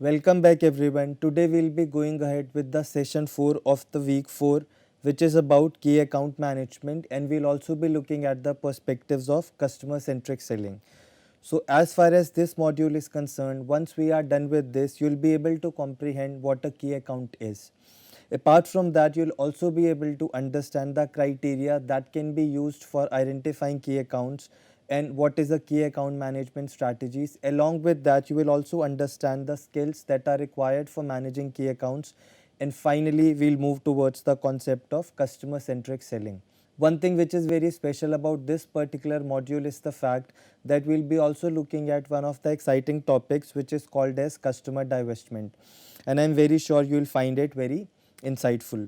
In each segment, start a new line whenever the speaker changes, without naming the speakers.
Welcome back everyone. Today we'll be going ahead with the session 4 of the week 4, which is about key account management, and we'll also be looking at the perspectives of customer centric selling. So as far as this module is concerned, once we are done with this, you'll be able to comprehend what a key account is. Apart from that, you'll also be able to understand the criteria that can be used for identifying key accounts and what is a key account management strategies. Along with that, you will also understand the skills that are required for managing key accounts. And finally, we'll move towards the concept of customer centric selling. One thing which is very special about this particular module is the fact that we'll be also looking at one of the exciting topics, which is called as customer divestment, and I'm very sure you will find it very insightful.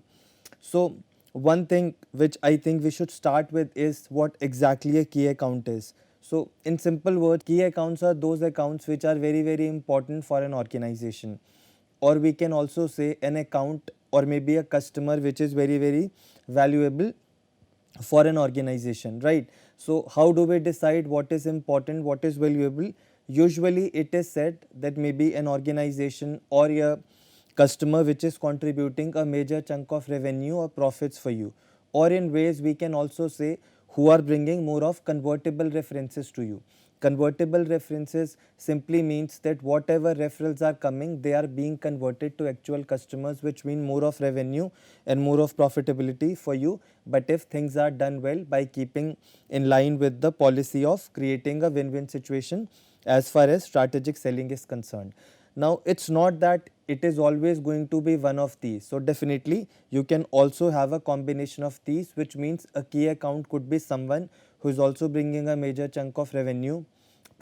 So one thing which I think we should start with is what exactly a key account is. So in simple words, key accounts are those accounts which are very important for an organization, or we can also say an account or maybe a customer which is very valuable for an organization, right? So how do we decide what is important, what is valuable? Usually it is said that maybe an organization or a customer which is contributing a major chunk of revenue or profits for you, or in ways we can also say who are bringing more of convertible references to you. Convertible references simply means that whatever referrals are coming, they are being converted to actual customers, which mean more of revenue and more of profitability for you. But if things are done well by keeping in line with the policy of creating a win-win situation as far as strategic selling is concerned. Now, it's not that it is always going to be one of these. So definitely you can also have a combination of these, which means a key account could be someone who is also bringing a major chunk of revenue,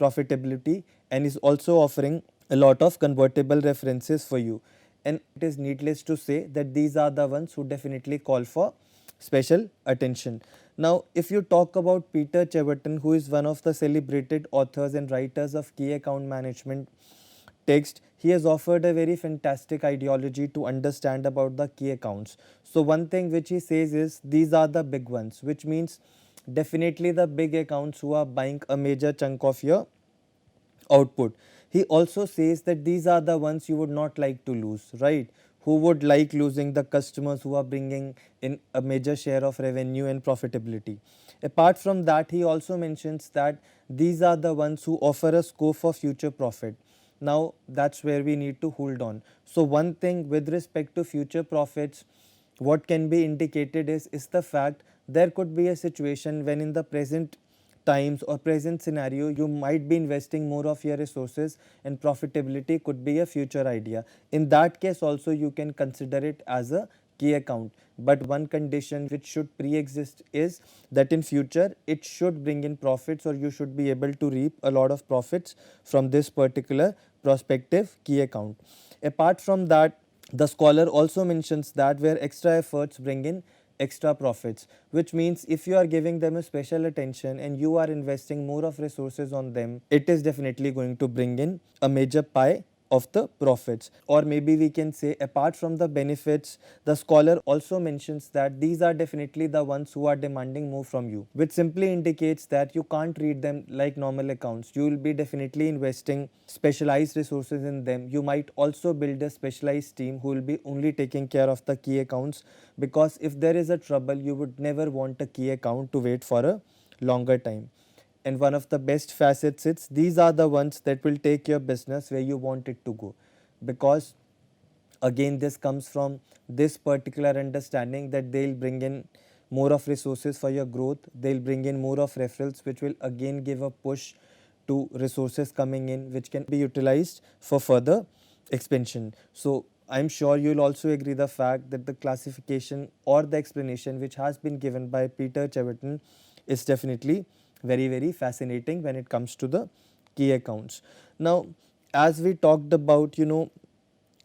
profitability, and is also offering a lot of convertible references for you. And it is needless to say that these are the ones who definitely call for special attention. Now, if you talk about Peter Cheverton, who is one of the celebrated authors and writers of key account management text, he has offered a very fantastic ideology to understand about the key accounts. So one thing which he says is these are the big ones, which means definitely the big accounts who are buying a major chunk of your output. He also says that these are the ones you would not like to lose, right? Who would like losing the customers who are bringing in a major share of revenue and profitability. Apart from that, he also mentions that these are the ones who offer a scope for future profit. Now that's where we need to hold on. So one thing with respect to future profits, what can be indicated is the fact there could be a situation when in the present times or present scenario you might be investing more of your resources and profitability could be a future idea. In that case also you can consider it as a key account, but one condition which should pre-exist is that in future it should bring in profits, or you should be able to reap a lot of profits from this particular prospective key account. Apart from that, the scholar also mentions that where extra efforts bring in extra profits, which means if you are giving them a special attention and you are investing more of resources on them, it is definitely going to bring in a major pie of the profits. Or maybe we can say, apart from the benefits, the scholar also mentions that these are definitely the ones who are demanding more from you, which simply indicates that you can't treat them like normal accounts. You will be definitely investing specialized resources in them. You might also build a specialized team who will be only taking care of the key accounts, because if there is a trouble, you would never want a key account to wait for a longer time. And one of the best facets is these are the ones that will take your business where you want it to go, because again this comes from this particular understanding that they'll bring in more of resources for your growth, they'll bring in more of referrals, which will again give a push to resources coming in which can be utilized for further expansion. So I'm sure you'll also agree the fact that the classification or the explanation which has been given by Peter Cheverton is definitely very fascinating when it comes to the key accounts. Now, as we talked about,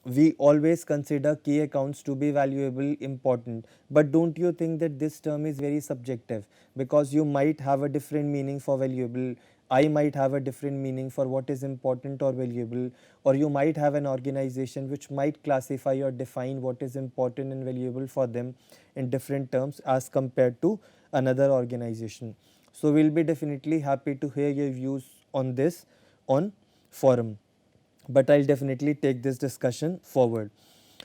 we always consider key accounts to be valuable, important, but don't you think that this term is very subjective, because you might have a different meaning for valuable, I might have a different meaning for what is important or valuable, or you might have an organization which might classify or define what is important and valuable for them in different terms as compared to another organization. So we'll be definitely happy to hear your views on this on forum. but I'll definitely take this discussion forward.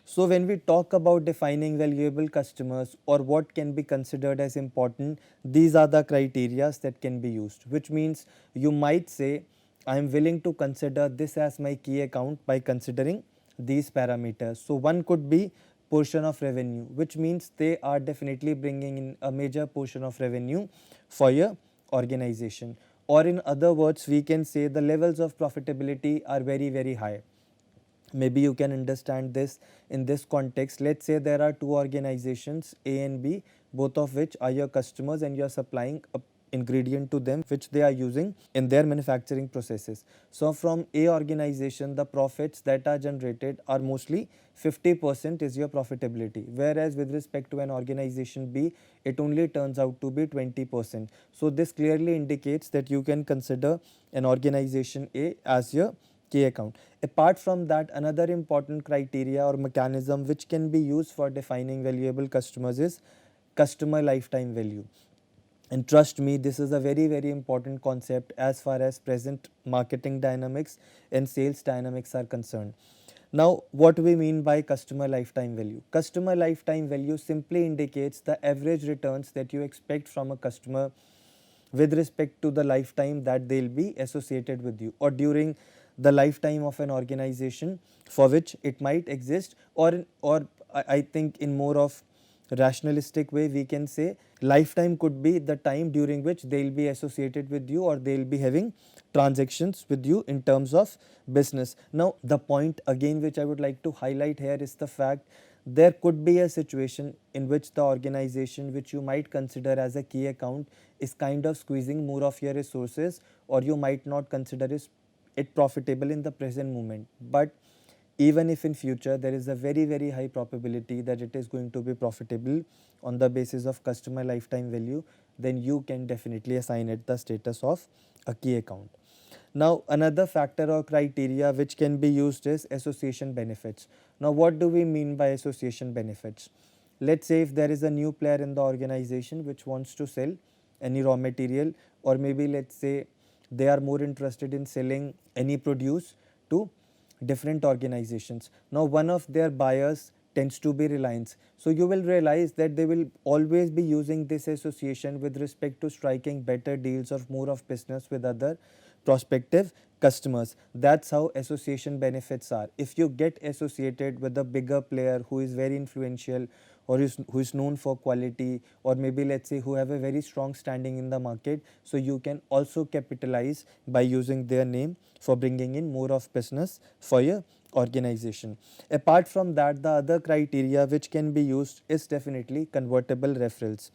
So when we talk about defining valuable customers or what can be considered as important, these are the criteria that can be used, which means you might say, I am willing to consider this as my key account by considering these parameters. So one could be portion of revenue, which means they are definitely bringing in a major portion of revenue for your organization. Or in other words, we can say the levels of profitability are very, very high. Maybe you can understand this in this context. Let's say there are two organizations, A and B, both of which are your customers, and you are supplying a ingredient to them which they are using in their manufacturing processes. So from A organization, the profits that are generated are mostly 50% is your profitability, whereas with respect to an organization B, it only turns out to be 20%. So this clearly indicates that you can consider an organization A as your key account. Apart from that, another important criteria or mechanism which can be used for defining valuable customers is customer lifetime value. And trust me, this is a very, very important concept as far as present marketing dynamics and sales dynamics are concerned. Now, what we mean by customer lifetime value? Customer lifetime value simply indicates the average returns that you expect from a customer with respect to the lifetime that they'll be associated with you, or during the lifetime of an organization for which it might exist, or I think in more of rationalistic way we can say lifetime could be the time during which they'll be associated with you or they'll be having transactions with you in terms of business. Now the point again which I would like to highlight here is the fact there could be a situation in which the organization which you might consider as a key account is kind of squeezing more of your resources, or you might not consider it profitable in the present moment. But even if in future there is a very, very high probability that it is going to be profitable on the basis of customer lifetime value, then you can definitely assign it the status of a key account. Now another factor or criteria which can be used is association benefits. Now what do we mean by association benefits? Let's say if there is a new player in the organization which wants to sell any raw material, or maybe let's say they are more interested in selling any produce to different organizations. Now one of their buyers tends to be Reliance. So you will realize that they will always be using this association with respect to striking better deals or more of business with other prospective customers. That's how association benefits are. If you get associated with a bigger player who is very influential, or who is known for quality, or maybe let's say who have a very strong standing in the market, so you can also capitalize by using their name for bringing in more of business for your organization. Apart from that, the other criteria which can be used is definitely convertible referrals.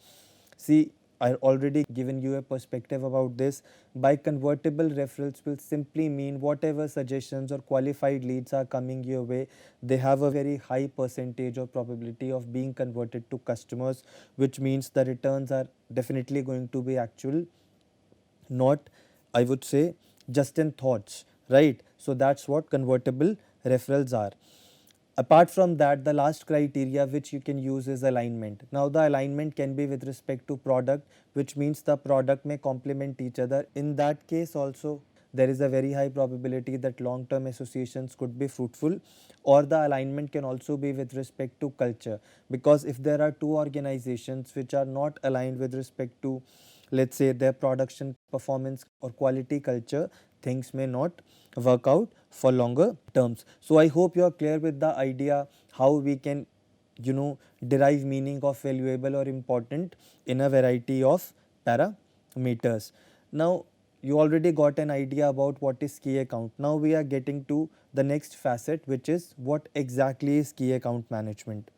See, I already given you a perspective about this. By convertible referrals will simply mean whatever suggestions or qualified leads are coming your way, they have a very high percentage or probability of being converted to customers, which means the returns are definitely going to be actual, not, I would say, just in thoughts, right? So that's what convertible referrals are. Apart from that, the last criteria which you can use is alignment. Now the alignment can be with respect to product, which means the product may complement each other. In that case also, there is a very high probability that long term associations could be fruitful. Or the alignment can also be with respect to culture, because if there are two organizations which are not aligned with respect to, let's say, their production performance or quality culture, things may not work out for longer terms. So I hope you are clear with the idea how we can, derive meaning of valuable or important in a variety of parameters. Now you already got an idea about what is key account. Now we are getting to the next facet, which is what exactly is key account management.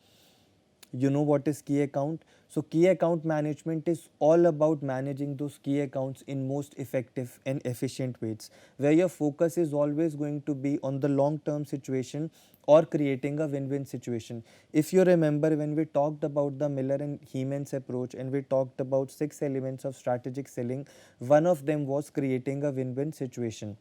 You know what is key account? So key account management is all about managing those key accounts in most effective and efficient ways, where your focus is always going to be on the long term situation or creating a win-win situation. If you remember, when we talked about the Miller and Hemans approach and we talked about 6 elements of strategic selling, one of them was creating a win-win situation.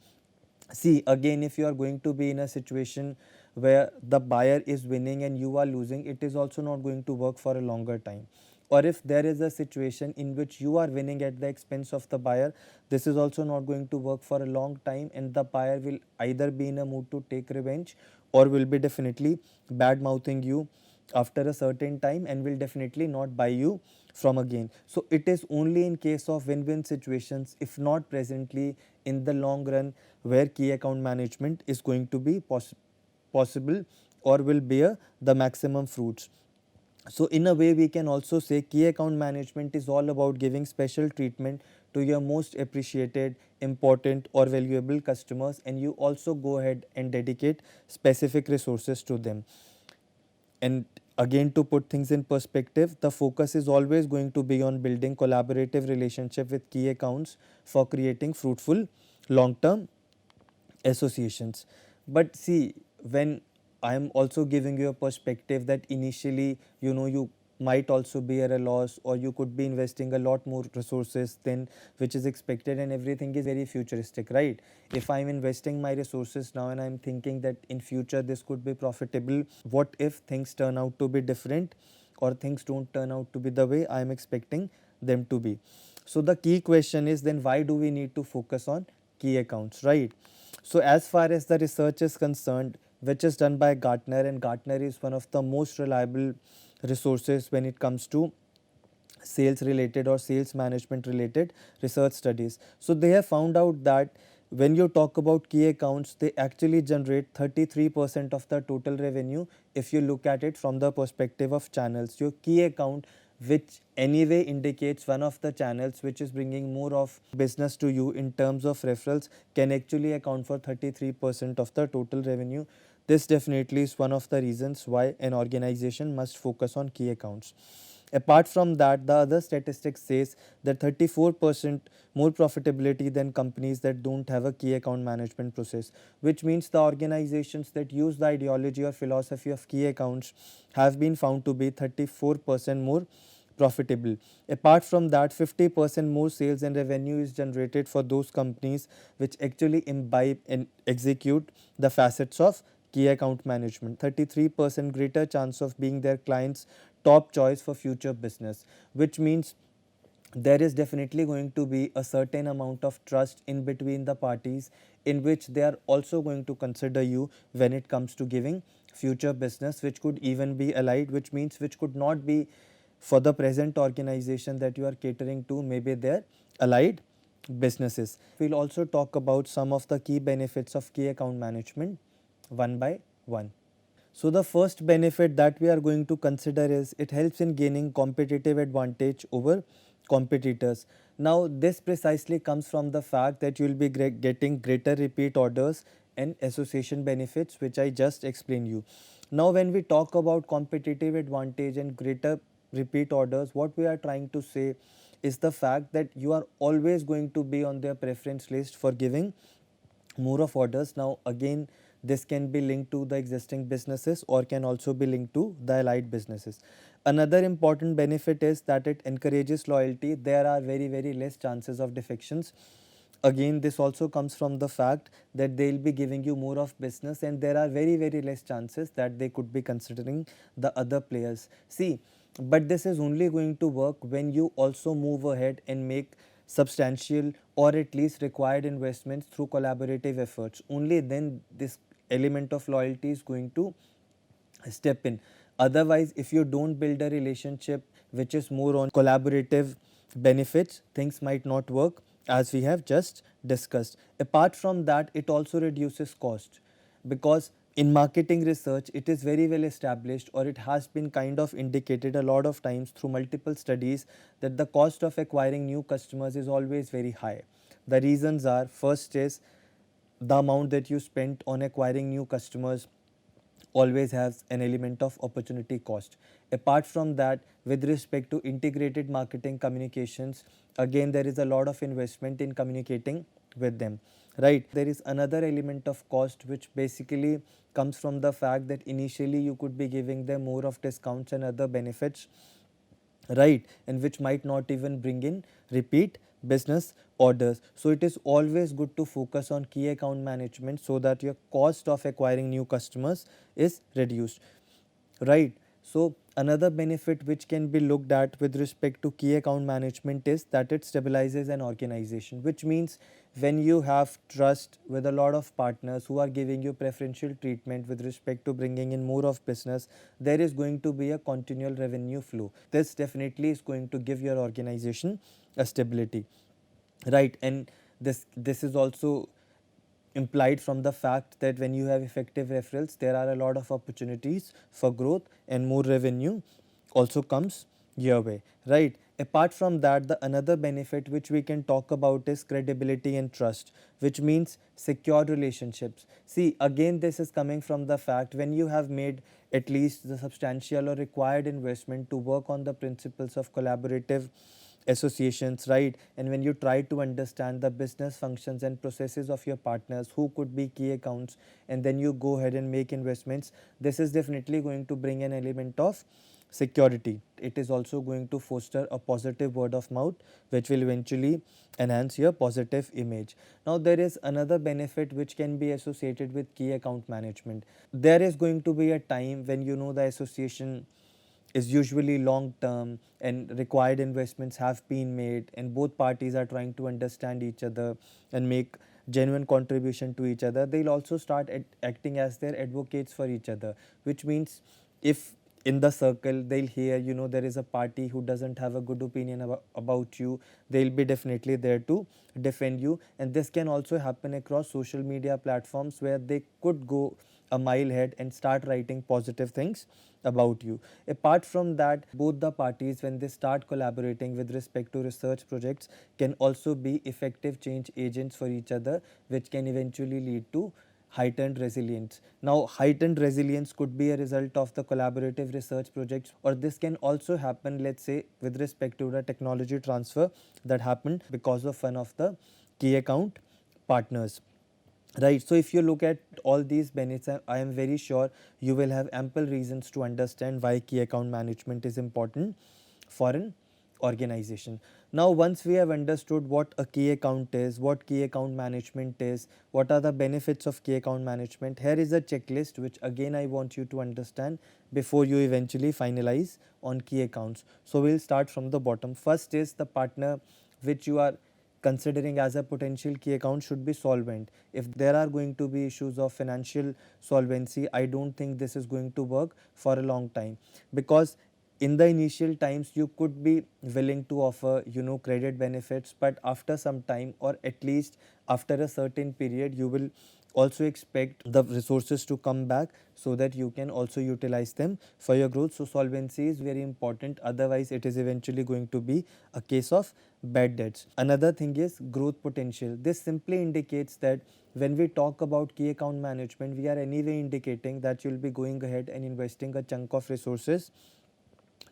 See, again, if you are going to be in a situation where the buyer is winning and you are losing, it is also not going to work for a longer time. or if there is a situation in which you are winning at the expense of the buyer, this is also not going to work for a long time, and the buyer will either be in a mood to take revenge or will be definitely bad mouthing you after a certain time and will definitely not buy you from again. So it is only in case of win-win situations, if not presently, in the long run, where key account management is going to be possible or will bear the maximum fruits. So in a way, we can also say key account management is all about giving special treatment to your most appreciated, important or valuable customers, and you also go ahead and dedicate specific resources to them. And again, to put things in perspective, the focus is always going to be on building collaborative relationship with key accounts for creating fruitful long-term associations. But see, when I am also giving you a perspective that initially, you might also bear a loss, or you could be investing a lot more resources than which is expected, and everything is very futuristic, right? If I'm investing my resources now and I'm thinking that in future this could be profitable, what if things turn out to be different, or things don't turn out to be the way I'm expecting them to be? So the key question is, then why do we need to focus on key accounts, right? So as far as the research is concerned, which is done by Gartner, and Gartner is one of the most reliable resources when it comes to sales related or sales management related research studies. So they have found out that when you talk about key accounts, they actually generate 33% of the total revenue if you look at it from the perspective of channels. Your key account, which anyway indicates one of the channels which is bringing more of business to you in terms of referrals, can actually account for 33% of the total revenue. This definitely is one of the reasons why an organization must focus on key accounts. Apart from that, the other statistics says that 34% more profitability than companies that don't have a key account management process, which means the organizations that use the ideology or philosophy of key accounts have been found to be 34% more profitable. Apart from that, 50% more sales and revenue is generated for those companies which actually imbibe and execute the facets of key account management. 33% greater chance of being their clients' top choice for future business, which means there is definitely going to be a certain amount of trust in between the parties, in which they are also going to consider you when it comes to giving future business, which could even be allied, which means which could not be for the present organization that you are catering to, maybe their allied businesses. We'll also talk about some of the key benefits of key account management one by one. So the first benefit that we are going to consider is it helps in gaining competitive advantage over competitors. Now this precisely comes from the fact that you will be getting greater repeat orders and association benefits, which I just explained you. Now when we talk about competitive advantage and greater repeat orders, what we are trying to say is the fact that you are always going to be on their preference list for giving more of orders. Now again, this can be linked to the existing businesses or can also be linked to the allied businesses. Another important benefit is that it encourages loyalty. There are very less chances of defections. Again, this also comes from the fact that they will be giving you more of business, and there are very less chances that they could be considering the other players. See, but this is only going to work when you also move ahead and make substantial or at least required investments through collaborative efforts. Only then this element of loyalty is going to step in. Otherwise, if you don't build a relationship which is more on collaborative benefits, things might not work as we have just discussed. Apart from that, it also reduces cost, because in marketing research it is very well established, or it has been kind of indicated a lot of times through multiple studies, that the cost of acquiring new customers is always very high. The reasons are, first is the amount that you spent on acquiring new customers always has an element of opportunity cost. Apart from that, with respect to integrated marketing communications, again there is a lot of investment in communicating with them, right? There is another element of cost which basically comes from the fact that initially you could be giving them more of discounts and other benefits, right, and which might not even bring in repeat business orders. So it is always good to focus on key account management so that your cost of acquiring new customers is reduced, right? So Another benefit which can be looked at with respect to key account management is that it stabilizes an organization, which means when you have trust with a lot of partners who are giving you preferential treatment with respect to bringing in more of business, there is going to be a continual revenue flow. This definitely is going to give your organization a stability, right? And this is also implied from the fact that when you have effective referrals, there are a lot of opportunities for growth and more revenue also comes your way, right? Apart from that, the another benefit which we can talk about is credibility and trust, which means secure relationships. See, again, this is coming from the fact when you have made at least the substantial or required investment to work on the principles of collaborative associations, right? And when you try to understand the business functions and processes of your partners who could be key accounts, and then you go ahead and make investments, this is definitely going to bring an element of security. It is also going to foster a positive word of mouth, which will eventually enhance your positive image. Now there is another benefit which can be associated with key account management. There is going to be a time when you know the association is usually long term and required investments have been made and both parties are trying to understand each other and make genuine contribution to each other. They'll also start acting as their advocates for each other, which means if in the circle they'll hear, you know, there is a party who doesn't have a good opinion about you, they'll be definitely there to defend you. And this can also happen across social media platforms where they could go a mile ahead and start writing positive things about you. Apart from that, both the parties, when they start collaborating with respect to research projects, can also be effective change agents for each other, which can eventually lead to heightened resilience. Now, heightened resilience could be a result of the collaborative research projects, or this can also happen, let's say, with respect to the technology transfer that happened because of one of the key account partners. Right. So if you look at all these benefits, I am very sure you will have ample reasons to understand why key account management is important for an organization. Now, once we have understood what a key account is, what key account management is, what are the benefits of key account management, here is a checklist which again I want you to understand before you eventually finalize on key accounts. So we'll start from the bottom. First is the partner which you are considering as a potential key account should be solvent. If there are going to be issues of financial solvency, I don't think this is going to work for a long time, because in the initial times you could be willing to offer, you know, credit benefits, but after some time, or at least after a certain period, you will also expect the resources to come back so that you can also utilize them for your growth. So solvency is very important, otherwise it is eventually going to be a case of bad debts. Another thing is growth potential. This simply indicates that when we talk about key account management, we are anyway indicating that you'll be going ahead and investing a chunk of resources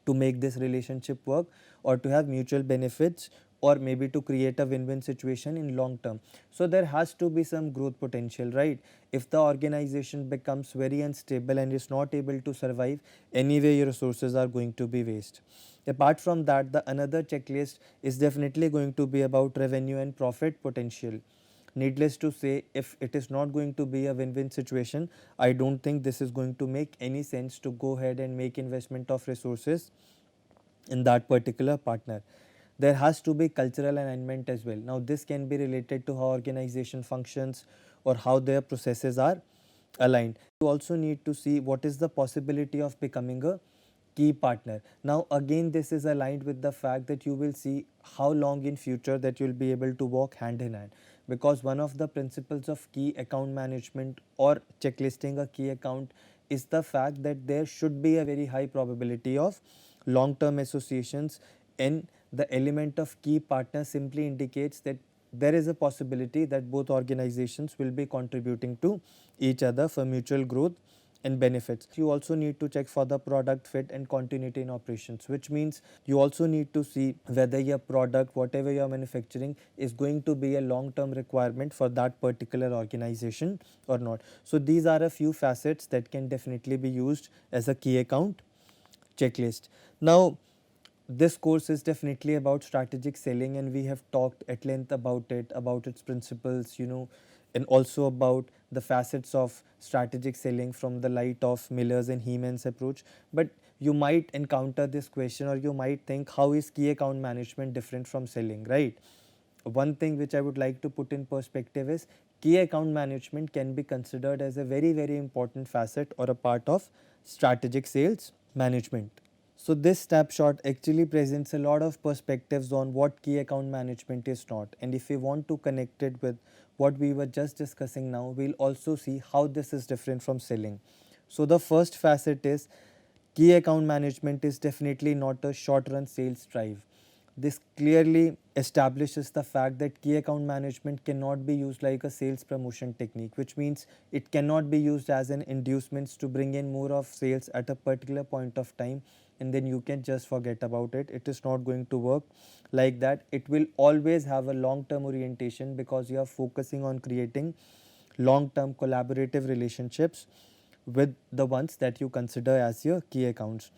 to make this relationship work, or to have mutual benefits, or maybe to create a win-win situation in long term. So there has to be some growth potential, right? If the organization becomes very unstable and is not able to survive, anyway your resources are going to be waste. Apart from that, the another checklist is definitely going to be about revenue and profit potential. Needless to say, if it is not going to be a win-win situation, I don't think this is going to make any sense to go ahead and make investment of resources in that particular partner. There has to be cultural alignment as well. Now this can be related to how organization functions or how their processes are aligned. You also need to see what is the possibility of becoming a key partner. Now again, this is aligned with the fact that you will see how long in future that you will be able to walk hand in hand, because one of the principles of key account management or checklisting a key account is the fact that there should be a very high probability of long term associations, and the element of key partner simply indicates that there is a possibility that both organizations will be contributing to each other for mutual growth and benefits. You also need to check for the product fit and continuity in operations, which means you also need to see whether your product, whatever you are manufacturing, is going to be a long term requirement for that particular organization or not. So these are a few facets that can definitely be used as a key account checklist. Now this course is definitely about strategic selling, and we have talked at length about it, about its principles, you know, and also about the facets of strategic selling from the light of Miller's and Heeman's approach. But you might encounter this question, or you might think, how is key account management different from selling, right? One thing which I would like to put in perspective is key account management can be considered as a very, very important facet or a part of strategic sales management. So this snapshot actually presents a lot of perspectives on what key account management is not, and if we want to connect it with what we were just discussing now, we'll also see how this is different from selling. So the first facet is key account management is definitely not a short run sales drive. This clearly establishes the fact that key account management cannot be used like a sales promotion technique, which means it cannot be used as an inducement to bring in more of sales at a particular point of time and then you can just forget about it. It is not going to work like that. It will always have a long term orientation because you are focusing on creating long term collaborative relationships with the ones that you consider as your key accounts.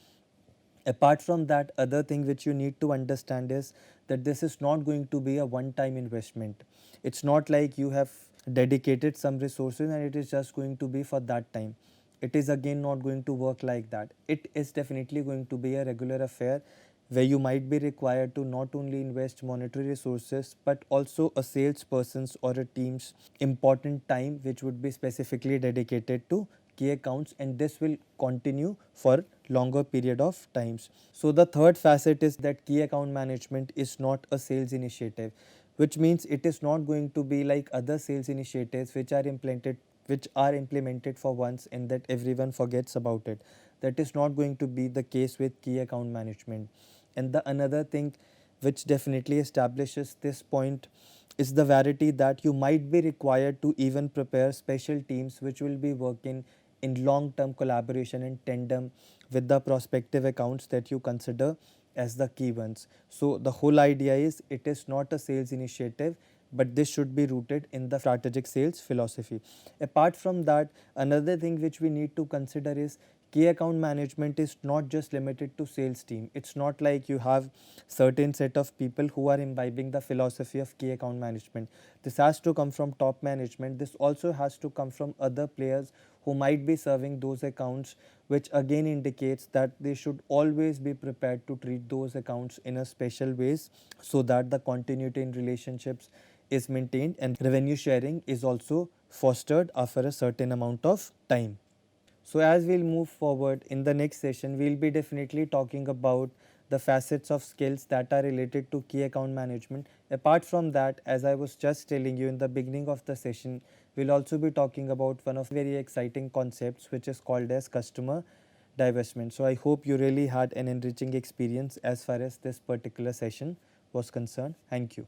Apart from that, other thing which you need to understand is that this is not going to be a one time investment. It's not like you have dedicated some resources and it is just going to be for that time. It is again not going to work like that. It is definitely going to be a regular affair where you might be required to not only invest monetary resources but also a salesperson's or a team's important time, which would be specifically dedicated to key accounts, and this will continue for longer period of times. So the third facet is that key account management is not a sales initiative, which means it is not going to be like other sales initiatives which are implemented for once and that everyone forgets about it. That is not going to be the case with key account management. And the another thing which definitely establishes this point is the variety that you might be required to even prepare special teams which will be working in long term collaboration in tandem with the prospective accounts that you consider as the key ones. So the whole idea is it is not a sales initiative, but this should be rooted in the strategic sales philosophy. Apart from that, another thing which we need to consider is key account management is not just limited to sales team. It's not like you have certain set of people who are imbibing the philosophy of key account management. This has to come from top management. This also has to come from other players who might be serving those accounts, which again indicates that they should always be prepared to treat those accounts in a special ways so that the continuity in relationships is maintained and revenue sharing is also fostered after a certain amount of time. So as we'll move forward in the next session, we'll be definitely talking about the facets of skills that are related to key account management. Apart from that, as I was just telling you in the beginning of the session, we'll also be talking about one of very exciting concepts which is called as customer divestment. So I hope you really had an enriching experience as far as this particular session was concerned. Thank you.